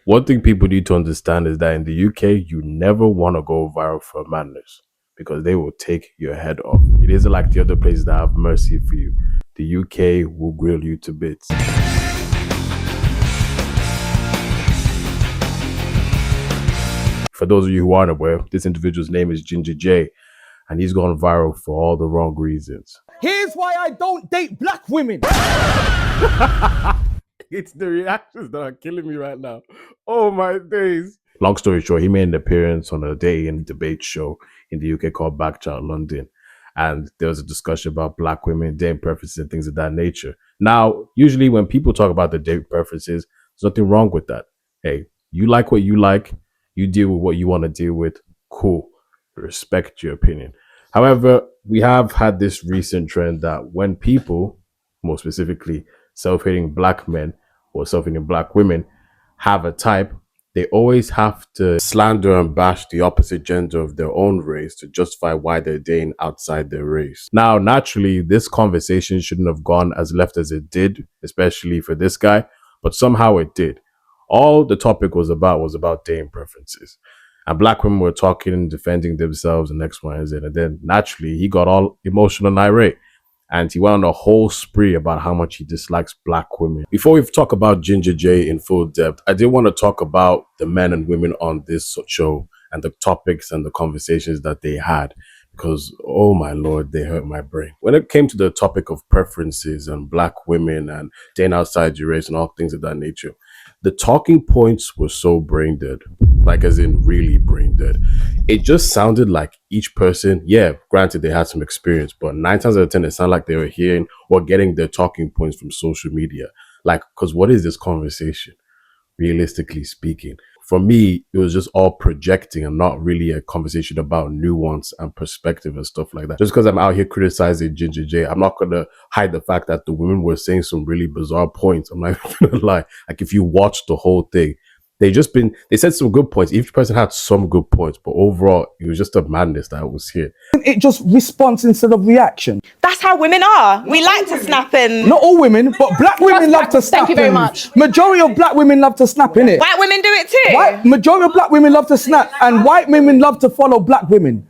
One thing people need to understand is that in the UK, you never want to go viral for madness because they will take your head off. It isn't like the other places that have mercy for you. The UK will grill you to bits. For those of you who aren't aware, this individual's name is GingaJay, and he's gone viral for all the wrong reasons. Here's why I don't date black women. It's the reactions that are killing me right now. Oh my days. Long story short, he made an appearance on a dating debate show in the UK called Backchat London. And there was a discussion about black women, dating preferences, and things of that nature. Now, usually when people talk about their dating preferences, there's nothing wrong with that. Hey, you like what you like, you deal with what you want to deal with. Cool. Respect your opinion. However, we have had this recent trend that when people, more specifically self-hating black men or self-hating black women, have a type, they always have to slander and bash the opposite gender of their own race to justify why they're dating outside their race. Now, naturally, this conversation shouldn't have gone as left as it did, especially for this guy, but somehow it did. All the topic was about dating preferences. And black women were talking and defending themselves and X, Y, and Z. And then naturally, he got all emotional and irate. And he went on a whole spree about how much he dislikes black women. Before we talk about GingaJay in full depth, I did want to talk about the men and women on this show and the topics and the conversations that they had. Because, oh my Lord, they hurt my brain. When it came to the topic of preferences and black women and dating outside your race and all things of that nature, the talking points were so brain dead, like as in really brain dead. It just sounded like each person, yeah, granted they had some experience, but 9 times out of 10, it sounded like they were hearing or getting their talking points from social media. Like, because what is this conversation, realistically speaking? For me, it was just all projecting and not really a conversation about nuance and perspective and stuff like that. Just because I'm out here criticizing GingaJay, I'm not going to hide the fact that the women were saying some really bizarre points. I'm not going to lie. Like, if you watch the whole thing, they said some good points. Each person had some good points, but overall, it was just a madness that was here. It just response instead of reaction. That's how women are. We like to snap and... Not all women, but black women love to snap. Thank you very much. Majority of black women love to snap, innit? White women do it too. Majority of black women love to snap, and white women love to follow black women.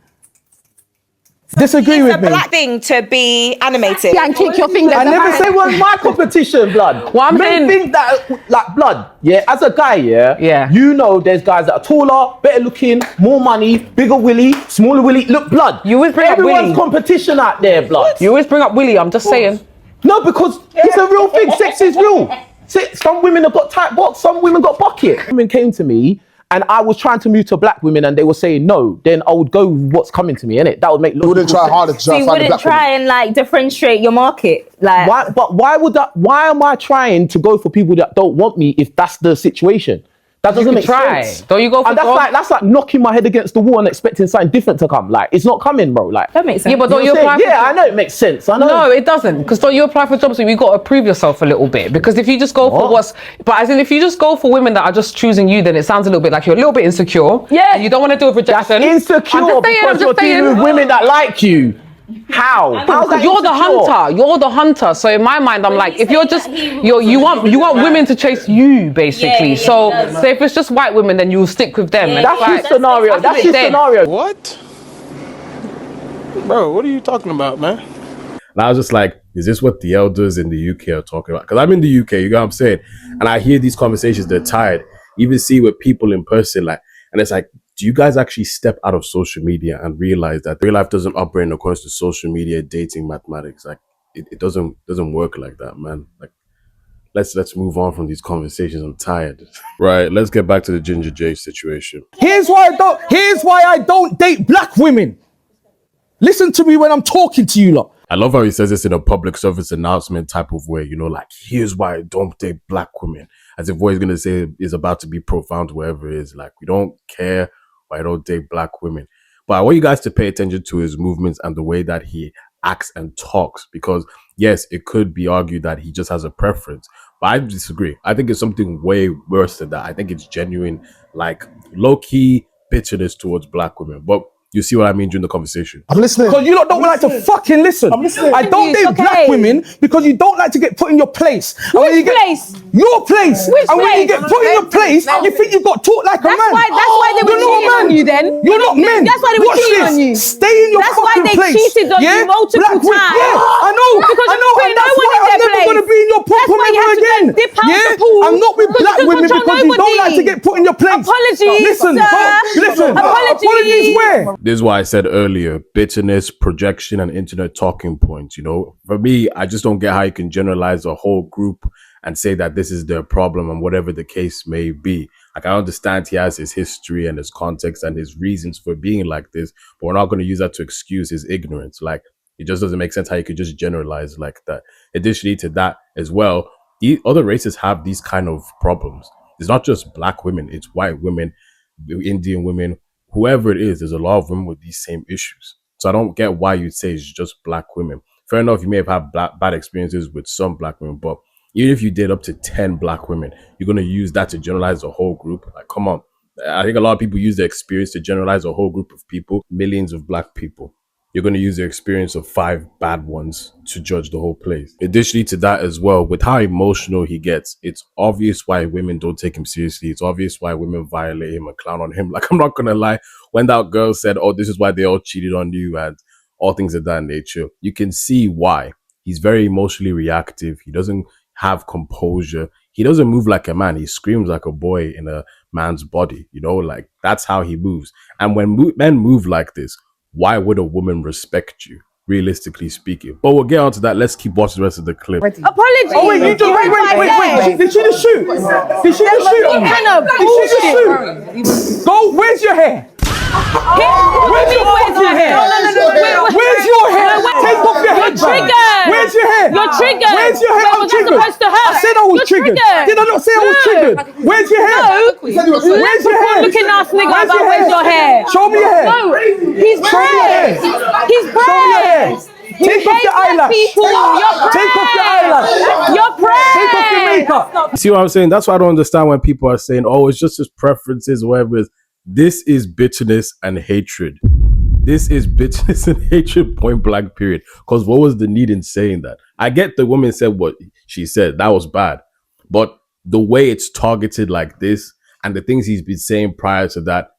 Disagree with me. It's a black thing to be animated. Yeah, and kick your fingers. I never say it was my competition, blood. Well, I'm Men saying- think that, like, blood, yeah, as a guy, Yeah. you know there's guys that are taller, better looking, more money, bigger willy, smaller willy. Look, blood. You always bring up Everyone's willy. competition out there, blood. You always bring up Willie, I'm just saying. No, because it's a real thing. Sex is real. Some women have got tight box, some women got bucket. Women came to me and I was trying to move to black women and they were saying no, then I would go with what's coming to me, innit? That would make You wouldn't try harder to So try you to find a wouldn't black try woman. and like differentiate your market, like Why am I trying to go for people that don't want me if that's the situation? That doesn't make sense. Don't you go for and that's like knocking my head against the wall and expecting something different to come. Like, it's not coming, bro. Like, that makes sense. Yeah, but don't you know what apply I'm for saying? Yeah, I know it makes sense. I know. No, it doesn't. Because don't you apply for jobs, so you got to prove yourself a little bit. Because if you just go for but as in if you just go for women that are just choosing you, then it sounds a little bit like you're a little bit insecure. Yeah. And you don't want to deal with That's rejection. insecure because you're dealing with women that like you. How? How's that You're the insecure? hunter. You're the hunter. So in my mind, I'm like, if you're just you want women to chase you, basically. Yeah, so he does. so if it's just white women, then you'll stick with them. And That's it's his like- scenario. That's his dead. scenario. What? Bro, what are you talking about, man? And I was just like, is this what the elders in the UK are talking about? Because I'm in the UK, you know what I'm saying? And I hear these conversations, they're tired. Even see with people in person, like, and it's like, do you guys actually step out of social media and realize that real life doesn't operate in accordance to social media, dating, mathematics? Like, it doesn't work like that, man. Like, let's move on from these conversations. I'm tired. Right, let's get back to the GingaJay situation. Here's why I don't date black women. Listen to me when I'm talking to you lot. I love how he says this in a public service announcement type of way, you know, like, here's why I don't date black women. As if what he's going to say is about to be profound, wherever it is. Like, we don't care why I don't date black women. But I want you guys to pay attention to his movements and the way that he acts and talks. Because, yes, it could be argued that he just has a preference. But I disagree. I think it's something way worse than that. I think it's genuine, like, low-key bitterness towards black women. But You see what I mean during the conversation. I'm listening. Because you lot don't like to fucking listen. I'm listening. I don't date black women because you don't like to get put in your place. Which place? Your place. Which and when you place? get put in your place, you think you got taught like a man. That's why they were cheating on you then. You're not men. That's why they were Watch cheating this. on you. Stay in your That's why fucking they place. cheated on you multiple times. Yeah, I know. Because I you're know. putting And that's no one why in I'm their never going to place. be in your That's proper why you ever have to again. go dip out the pool I'm not with because black you women control because you don't like to nobody. get put in your place. Apologies, Listen, sir. listen. Apologies where? This is why I said earlier, bitterness, projection, and internet talking points. You know, for me, I just don't get how you can generalize a whole group and say that this is their problem and whatever the case may be. Like, I understand he has his history and his context and his reasons for being like this, but we're not going to use that to excuse his ignorance. Like, it just doesn't make sense how you could just generalize like that. Additionally to that as well, other races have these kind of problems. It's not just black women, it's white women, Indian women, whoever it is, there's a lot of women with these same issues. So I don't get why you'd say it's just black women. Fair enough, you may have had bad experiences with some black women, but even if you did up to 10 black women, you're going to use that to generalize the whole group. Like, come on. I think a lot of people use the experience to generalize a whole group of people, millions of black people. You're going to use the experience of 5 bad ones to judge the whole place. Additionally to that as well, with how emotional he gets, it's obvious why women don't take him seriously. It's obvious why women violate him and clown on him. Like, I'm not going to lie. When that girl said, oh, this is why they all cheated on you and all things of that nature, you can see why. He's very emotionally reactive. He doesn't have composure. He doesn't move like a man. He screams like a boy in a man's body. You know, like, that's how he moves. And when men move like this, why would a woman respect you, realistically speaking? But we'll get on to that. Let's keep watching the rest of the clip. Apologies. Oh, wait, you just, wait. Did she just shoot? Did she just shoot? What kind of Did she just shoot? Go, where's your hair? Where's your fucking hair? Where's your hair? Take off your head. You're triggered. Where's your hair? You're triggered. Where's your hair? I'm Was that triggered. supposed to hurt? I said I was You're triggered. Did I not say I was triggered? Where's your hair? No. Where's your hair? Looking ass nigga Where's about your where's your hair? Show me your hair. No, he's Show me your hair. pressed. He's Show me your hair. pressed. Take off your eyelash. People, you're pressed. Take off your eyelash. You're pressed. Take off your makeup. See what I'm saying? That's why I don't understand when people are saying, oh, it's just his preferences or whatever it is. This is bitterness and hatred. This is bitterness and hatred, point blank, period. Because what was the need in saying that? I get the woman said what she said. That was bad. But the way it's targeted like this and the things he's been saying prior to that,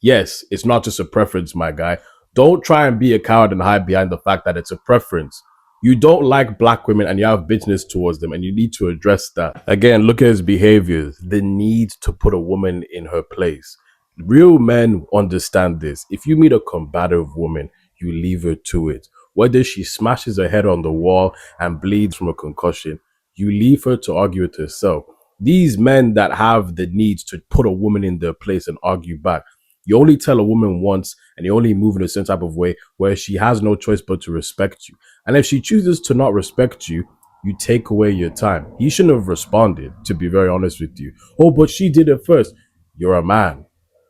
yes, it's not just a preference, my guy. Don't try and be a coward and hide behind the fact that it's a preference. You don't like black women and you have bitterness towards them and you need to address that. Again, look at his behaviors. The need to put a woman in her place. Real men understand this. If you meet a combative woman, you leave her to it. Whether she smashes her head on the wall and bleeds from a concussion, you leave her to argue with herself. These men that have the need to put a woman in their place and argue back, you only tell a woman once and you only move in a certain type of way where she has no choice but to respect you. And if she chooses to not respect you, you take away your time. He shouldn't have responded, to be very honest with you. Oh, but she did it first. You're a man.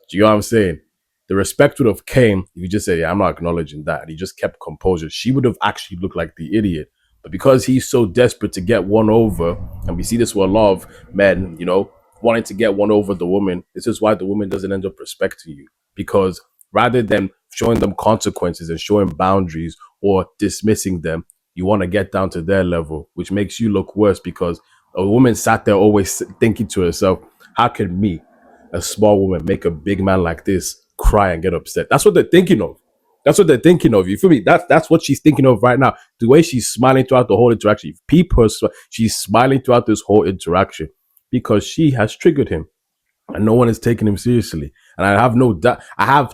Do you know what I'm saying? The respect would have came if you just say, yeah, I'm not acknowledging that. And he just kept composure. She would have actually looked like the idiot. But because he's so desperate to get one over, and we see this with a lot of men, you know, wanting to get one over the woman, this is why the woman doesn't end up respecting you. Because rather than showing them consequences and showing boundaries or dismissing them, you want to get down to their level, which makes you look worse because a woman sat there always thinking to herself, how can me, a small woman, make a big man like this cry and get upset? That's what they're thinking of. That's what they're thinking of. You feel me? That's what she's thinking of right now. The way she's smiling throughout the whole interaction. People, she's smiling throughout this whole interaction because she has triggered him. And no one is taking him seriously. And I have no doubt.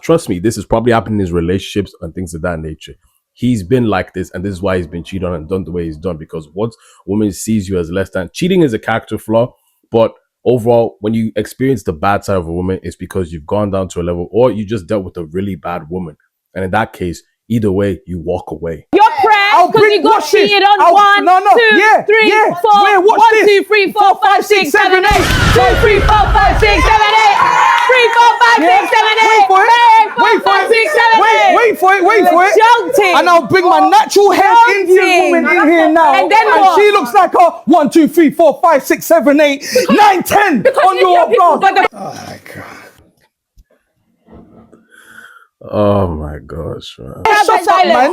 Trust me, this is probably happening in his relationships and things of that nature. He's been like this, and this is why he's been cheated on and done the way he's done. Because once a woman sees you as less than, cheating is a character flaw, but overall, when you experience the bad side of a woman, it's because you've gone down to a level or you just dealt with a really bad woman. And in that case, either way, you walk away. You're pressed because you got cheated on 1, 2, 3, 4. Wait, 1, 2, 3, 4, 5, 6, 7, 8. 2, 3, 4, 5, 6, 7, 8. 3, 4, 5, 6, 7, 8. Wait for it. Wait for it. Joking. And I'll bring my natural hair Indian woman in here now. And then what? She looks like a 1, 2, 3, 4, 5, 6, 7, 8, 9, 10 on your blog. Oh Oh my gosh, man. Shut up, man.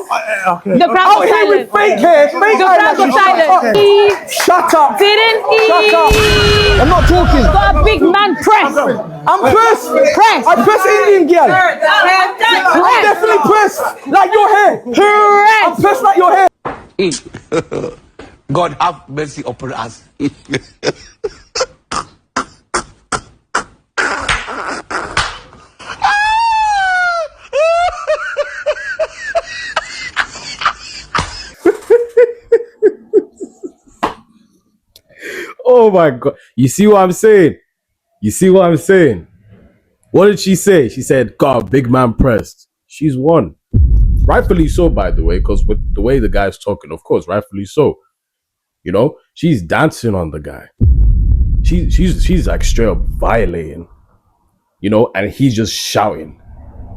The crowd Out was here silent. with fake hair, fake The crowd was silent. He Shut up. didn't he? Shut up. I'm not talking. Got a big man press. I'm pressed. Press. I press Indian girl. I'm definitely pressed. Like your hair. I'm pressed like your hair. God have mercy upon us. Oh my god. You see what I'm saying? You see what I'm saying? What did she say? She said, God, big man pressed. She's won. Rightfully so, by the way, because with the way the guy's talking, of course, rightfully so. You know, she's dancing on the guy. She's like straight up violating. You know, and he's just shouting.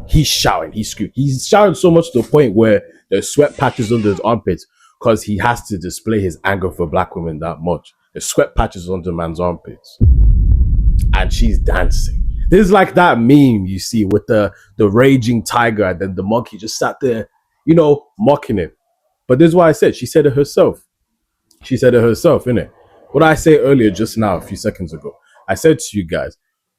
He's shouting. He's screaming. He's shouting so much to the point where there's sweat patches under his armpits because he has to display his anger for black women that much. There's sweat patches under man's armpits. And she's dancing. This is like that meme you see with the raging tiger and then the monkey just sat there, you know, mocking him. But this is why I said, she said it herself. She said it herself, innit? What I say earlier just now, a few seconds ago, I said to you guys,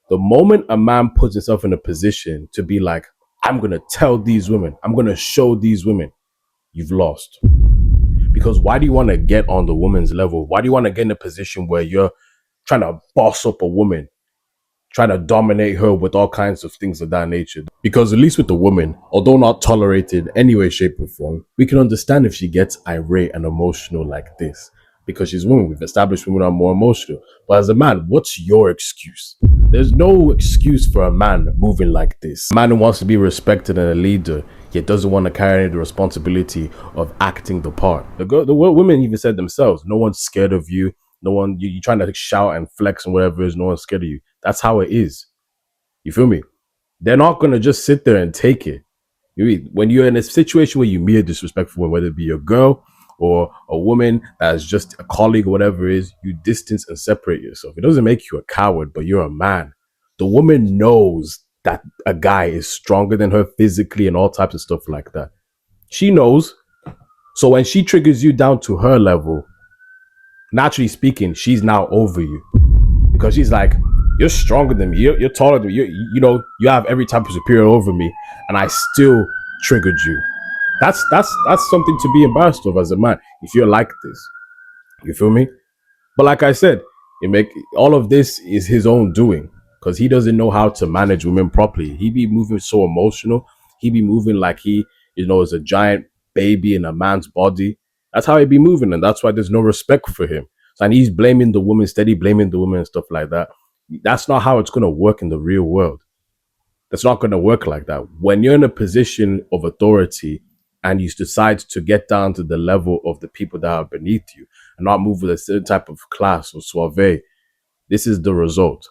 the moment a man puts himself in a position to be like, I'm going to tell these women, I'm going to show these women, you've lost. Because why do you want to get on the woman's level? Why do you want to get in a position where you're trying to boss up a woman, trying to dominate her with all kinds of things of that nature? Because at least with the woman, although not tolerated in any way, shape or form, we can understand if she gets irate and emotional like this. Because she's a woman. We've established women are more emotional. But as a man, what's your excuse? There's no excuse for a man moving like this. A man who wants to be respected and a leader, yet doesn't want to carry the responsibility of acting the part. The women even said themselves, no one's scared of you. No one, you're trying to shout and flex and whatever it is, no one's scared of you. That's how it is. You feel me? They're not going to just sit there and take it. When you're in a situation where you meet a disrespectful woman, whether it be your girl or a woman that's just a colleague or whatever it is, you distance and separate yourself. It doesn't make you a coward, but you're a man. The woman knows that a guy is stronger than her physically and all types of stuff like that. She knows. So when she triggers you down to her level, naturally speaking, she's now over you. Because she's like, you're stronger than me. You're taller than me. You know, you have every type of superior over me, and I still triggered you. That's something to be embarrassed of as a man if you're like this. You feel me? But like I said, all of this is his own doing because he doesn't know how to manage women properly. He be moving so emotional. He be moving like he, you know, is a giant baby in a man's body. That's how he be moving, and that's why there's no respect for him. And he's blaming the woman, steady blaming the woman and stuff like that. That's not how it's going to work in the real world. That's not going to work like that. When you're in a position of authority and you decide to get down to the level of the people that are beneath you and not move with a certain type of class or suave, this is the result.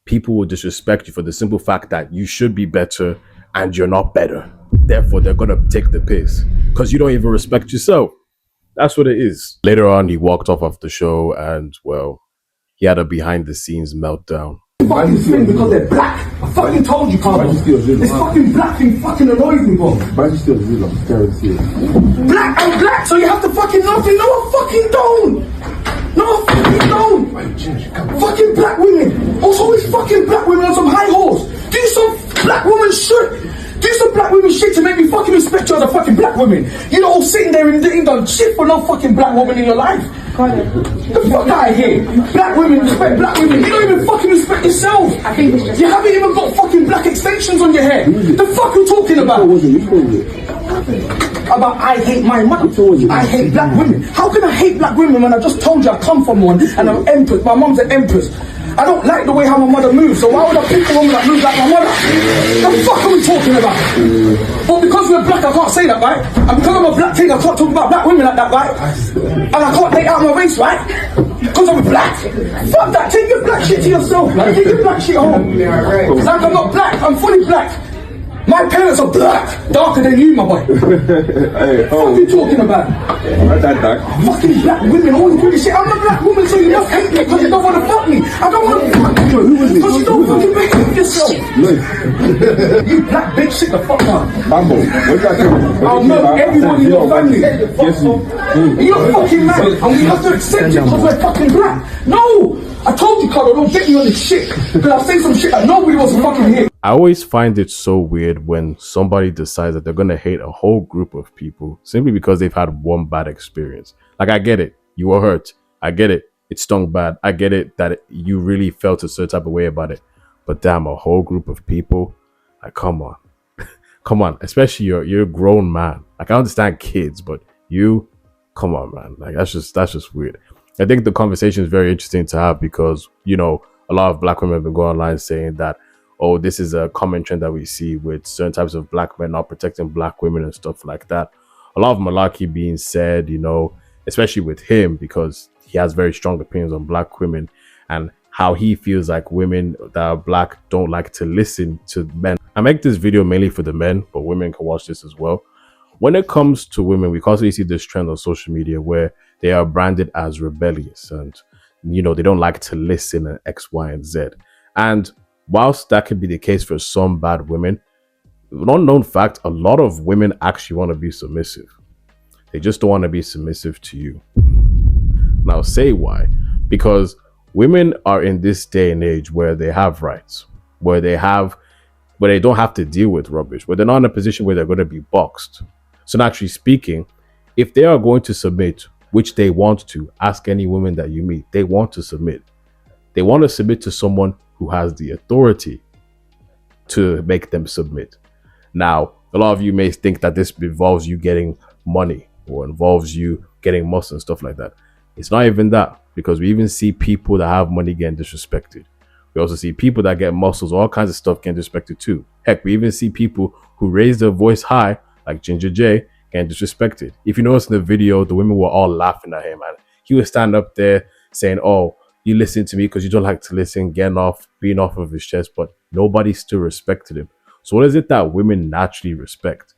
People will disrespect you for the simple fact that you should be better and you're not better. Therefore, they're going to take the piss because you don't even respect yourself. That's what it is. Later on, he walked off the show and, well, he had a behind-the-scenes meltdown. Fucking thing because they're black. I fucking told you, Carl. This fucking black thing fucking annoys me, bro. Black, I'm black, so you have to fucking love me. No, I fucking don't. No, I fucking don't. Fucking black women. Also, always fucking black women on some high horse. Do some black woman shit. Do some black women shit to make me fucking respect you as a fucking black woman. You're not all sitting there and ain't done shit for no fucking black woman in your life. The fuck out of here. Black women respect black women. You don't even fucking respect yourself. You haven't even got fucking black extensions on your hair. The fuck you talking about? About I hate my mother. I hate black women. How can I hate black women when I just told you I come from one and I'm empress? My mom's an empress. I don't like the way how my mother moves, so why would I pick a woman that moves like my mother? The fuck are we talking about? But because we're black, I can't say that, right? And because I'm a black king, I can't talk about black women like that, right? And I can't take out my race, right? Because I'm black. Fuck that, take your black shit to yourself, man. Take your black shit home. Like I'm not black, I'm fully black. My parents are black, darker than you, my boy. Hey, what are you talking about? Fucking black women, all this shit. I'm a black woman, so you must hate me because you don't want to fuck me. I don't want to fuck you because you don't fucking behave yourself. You black bitch, sit the fuck down. Bambo, what did I do? I'll know everyone in your family. You're fucking mad, and we have to accept it because we're fucking black. No! I told you, Carlo, don't get me on this shit. Because I'll say some shit that nobody wants to fucking hear. I always find it so weird when somebody decides that they're going to hate a whole group of people simply because they've had one bad experience. Like, I get it. You were hurt. I get it. It stung bad. I get it that you really felt a certain type of way about it. But damn, a whole group of people, like, come on. Come on. Especially you're a grown man. Like, I understand kids, but you, come on, man. Like, that's just weird. I think the conversation is very interesting to have because, you know, a lot of black women have been going online saying that, oh, this is a common trend that we see with certain types of black men not protecting black women and stuff like that. A lot of malarkey being said, you know, especially with him because he has very strong opinions on black women and how he feels like women that are black don't like to listen to men. I make this video mainly for the men, but women can watch this as well. When it comes to women, we constantly see this trend on social media where they are branded as rebellious and, you know, they don't like to listen and X, Y, and Z. And whilst that could be the case for some bad women, an unknown fact, a lot of women actually want to be submissive. They just don't want to be submissive to you. Now, say why. Because women are in this day and age where they have rights, where they don't have to deal with rubbish, where they're not in a position where they're going to be boxed. So naturally speaking, if they are going to submit, which they want to, ask any woman that you meet, they want to submit. They want to submit to someone who has the authority to make them submit. Now, a lot of you may think that this involves you getting money or involves you getting muscle and stuff like that. It's not even that, because we even see people that have money getting disrespected. We also see people that get muscles, all kinds of stuff getting disrespected too. Heck, we even see people who raise their voice high, like GingaJay, getting disrespected. If you notice in the video, the women were all laughing at him, and he was standing up there saying, oh, you listen to me because you don't like to listen, being off of his chest, but nobody still respected him. So what is it that women naturally respect?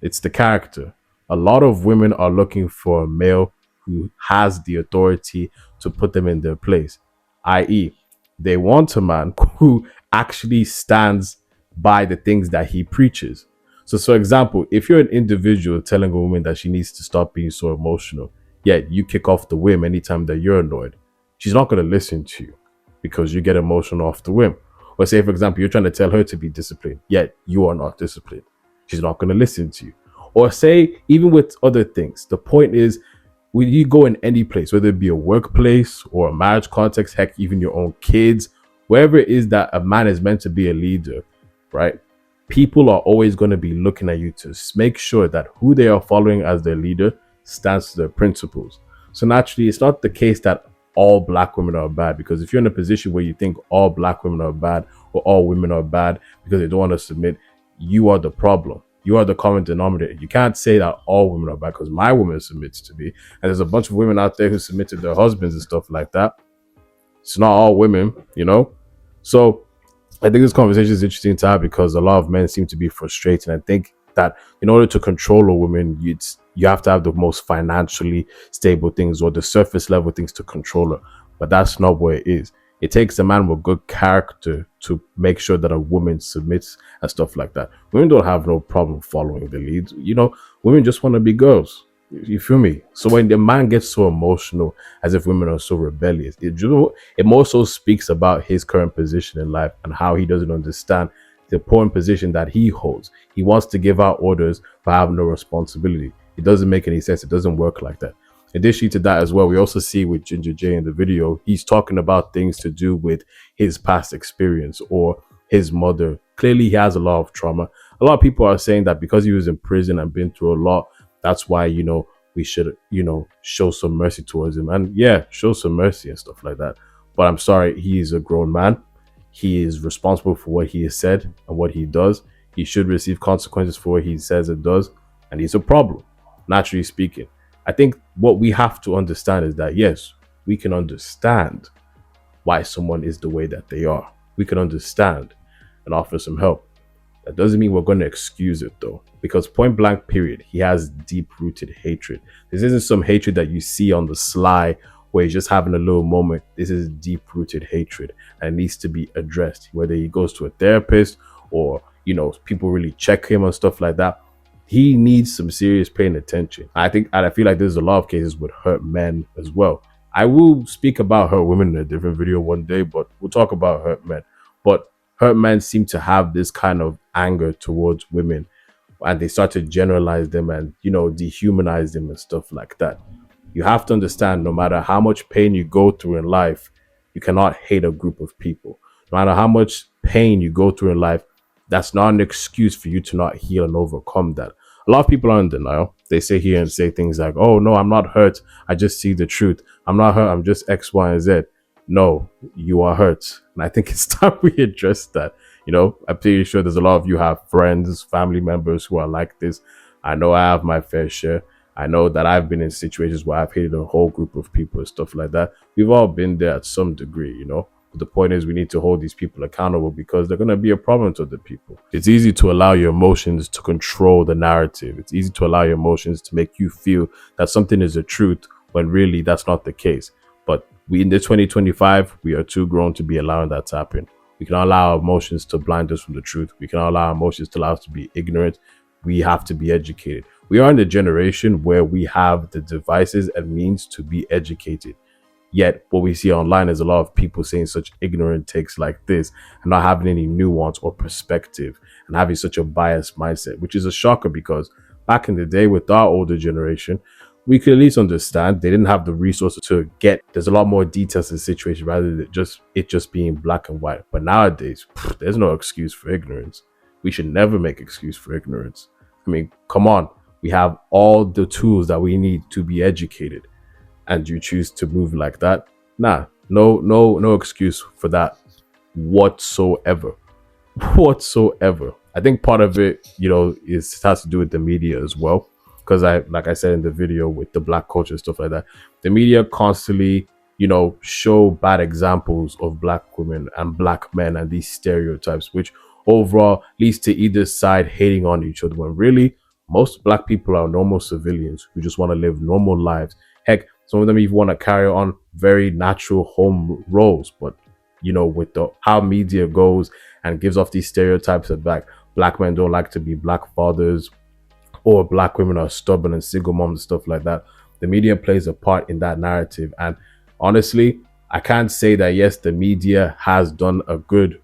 It's the character. A lot of women are looking for a male who has the authority to put them in their place, i.e., they want a man who actually stands by the things that he preaches. So, for example, if you're an individual telling a woman that she needs to stop being so emotional, yet you kick off the whim anytime that you're annoyed, she's not going to listen to you because you get emotional off the whim. Or say, for example, you're trying to tell her to be disciplined, yet you are not disciplined. She's not going to listen to you. Or say, even with other things, the point is, when you go in any place, whether it be a workplace or a marriage context, heck, even your own kids, wherever it is that a man is meant to be a leader, right? People are always going to be looking at you to make sure that who they are following as their leader stands to their principles. So naturally, it's not the case that all black women are bad, because if you're in a position where you think all black women are bad or all women are bad because they don't want to submit, you are the problem. You are the common denominator. You can't say that all women are bad because my woman submits to me. And there's a bunch of women out there who submit to their husbands and stuff like that. It's not all women, you know? So I think this conversation is interesting to have because a lot of men seem to be frustrated. I think that in order to control a woman, you have to have the most financially stable things or the surface level things to control her. But that's not what it is. It takes a man with good character to make sure that a woman submits and stuff like that. Women don't have no problem following the lead. You know, women just want to be girls. You feel me? So when the man gets so emotional as if women are so rebellious, it more so speaks about his current position in life and how he doesn't understand the important position that he holds. He wants to give out orders but have no responsibility. It doesn't make any sense. It doesn't work like that. Additionally to that as well, we also see with GingaJay in the video, he's talking about things to do with his past experience or his mother. Clearly, he has a lot of trauma. A lot of people are saying that because he was in prison and been through a lot, that's why, you know, we should, you know, show some mercy towards him. And yeah, show some mercy and stuff like that. But I'm sorry, he is a grown man. He is responsible for what he has said and what he does. He should receive consequences for what he says and does. And he's a problem, naturally speaking. I think what we have to understand is that, yes, we can understand why someone is the way that they are. We can understand and offer some help. That doesn't mean we're going to excuse it, though, because point blank period, he has deep-rooted hatred. This isn't some hatred that you see on the sly where he's just having a little moment. This is deep-rooted hatred and it needs to be addressed, whether he goes to a therapist or, you know, people really check him and stuff like that. He needs some serious paying attention. I feel like there's a lot of cases with hurt men as well. I will speak about hurt women in a different video one day, but we'll talk about hurt men. But hurt men seem to have this kind of anger towards women, and they start to generalize them and, you know, dehumanize them and stuff like that. You have to understand, no matter how much pain you go through in life, you cannot hate a group of people. No matter how much pain you go through in life, that's not an excuse for you to not heal and overcome that. A lot of people are in denial. They sit here and say things like, oh, no, I'm not hurt. I just see the truth. I'm not hurt. I'm just X, Y, and Z. No, you are hurt. And I think it's time we address that. You know, I'm pretty sure there's a lot of you have friends, family members who are like this. I know I have my fair share. I know that I've been in situations where I've hated a whole group of people and stuff like that. We've all been there at some degree, you know. But the point is, we need to hold these people accountable because they're going to be a problem to the people. It's easy to allow your emotions to control the narrative. It's easy to allow your emotions to make you feel that something is the truth when really that's not the case. But we, in the 2025, we are too grown to be allowing that to happen. We cannot allow our emotions to blind us from the truth. We cannot allow our emotions to allow us to be ignorant. We have to be educated. We are in the generation where we have the devices and means to be educated. Yet what we see online is a lot of people saying such ignorant takes like this and not having any nuance or perspective and having such a biased mindset, which is a shocker because back in the day with our older generation, we could at least understand they didn't have the resources to get. There's a lot more details in the situation rather than just being black and white. But nowadays, there's no excuse for ignorance. We should never make excuse for ignorance. I mean, come on. We have all the tools that we need to be educated, and you choose to move like that. Nah, no excuse for that whatsoever. I think part of it, you know, has to do with the media as well. Because like I said in the video with the black culture and stuff like that, the media constantly, you know, show bad examples of black women and black men and these stereotypes, which overall leads to either side hating on each other. When really, most black people are normal civilians who just want to live normal lives. Heck, some of them even want to carry on very natural home roles. But, you know, with how media goes and gives off these stereotypes of black men don't like to be black fathers, or black women are stubborn and single moms and stuff like that. The media plays a part in that narrative. And honestly, I can't say that, yes, the media has done a good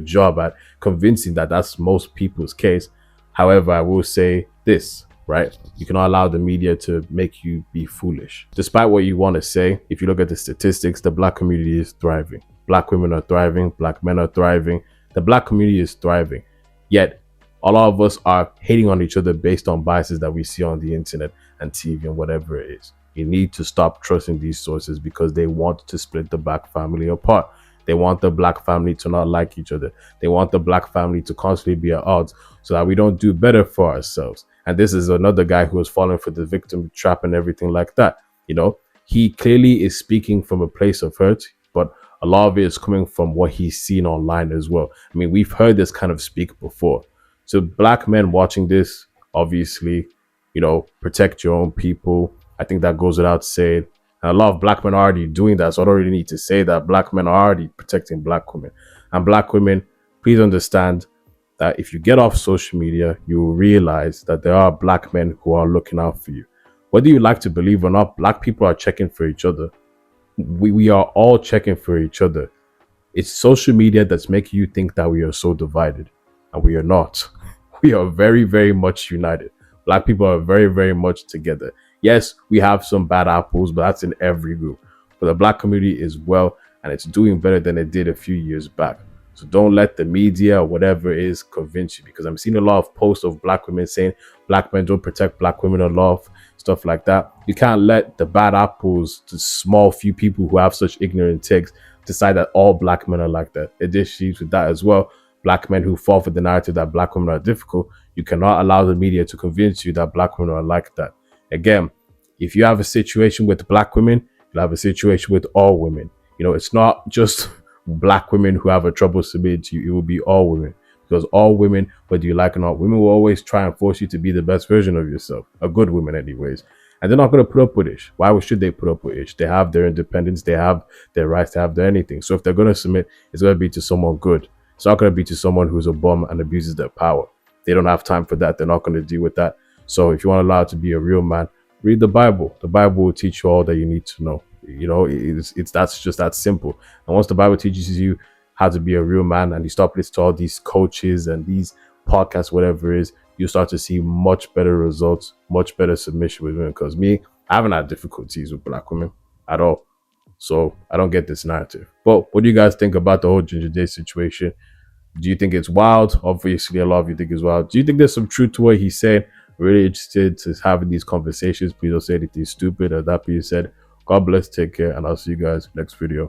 job at convincing that that's most people's case. However, I will say this, right? You cannot allow the media to make you be foolish. Despite what you want to say, if you look at the statistics, the black community is thriving. Black women are thriving. Black men are thriving. The black community is thriving. Yet, a lot of us are hating on each other based on biases that we see on the internet and TV and whatever it is. You need to stop trusting these sources because they want to split the black family apart. They want the black family to not like each other. They want the black family to constantly be at odds so that we don't do better for ourselves. And this is another guy who has fallen for the victim trap and everything like that. You know, he clearly is speaking from a place of hurt, but a lot of it is coming from what he's seen online as well. I mean, we've heard this kind of speak before. So black men watching this, obviously, you know, protect your own people. I think that goes without saying. And a lot of black men are already doing that. So I don't really need to say that black men are already protecting black women. And black women, please understand that if you get off social media, you will realize that there are black men who are looking out for you. Whether you like to believe or not, black people are checking for each other. We are all checking for each other. It's social media that's making you think that we are so divided. And we are not. We are very, very much united. Black people are very, very much together. Yes, we have some bad apples, but that's in every group. But the black community is well, and it's doing better than it did a few years back. So don't let the media or whatever it is convince you, because I'm seeing a lot of posts of black women saying black men don't protect black women enough, stuff like that. You can't let the bad apples, the small few people who have such ignorant takes, decide that all black men are like that. It issues with that as well. Black men who fall for the narrative that black women are difficult, you cannot allow the media to convince you that black women are like that. Again, if you have a situation with black women, you'll have a situation with all women. You know, it's not just black women who have a trouble submitting to you. It will be all women, because all women, whether you like or not, women will always try and force you to be the best version of yourself, a good woman anyways. And they're not going to put up with it. Why should they put up with it? They have their independence. They have their rights. They have their anything. So if they're going to submit, it's going to be to someone good. It's not going to be to someone who's a bum and abuses their power. They don't have time for that. They're not going to deal with that. So if you want to allow it to be a real man, read the Bible. The Bible will teach you all that you need to know. You know, that's just that simple. And once the Bible teaches you how to be a real man, and you stop listening to all these coaches and these podcasts, whatever it is, you start to see much better results, much better submission with women. Because me, I haven't had difficulties with black women at all. So I don't get this narrative. But what do you guys think about the whole GingaJay situation? Do you think it's wild? Obviously, a lot of you think it's wild. Do you think there's some truth to what he's saying? Really interested to having these conversations. Please don't say anything stupid. As that being said, God bless, take care, and I'll see you guys next video.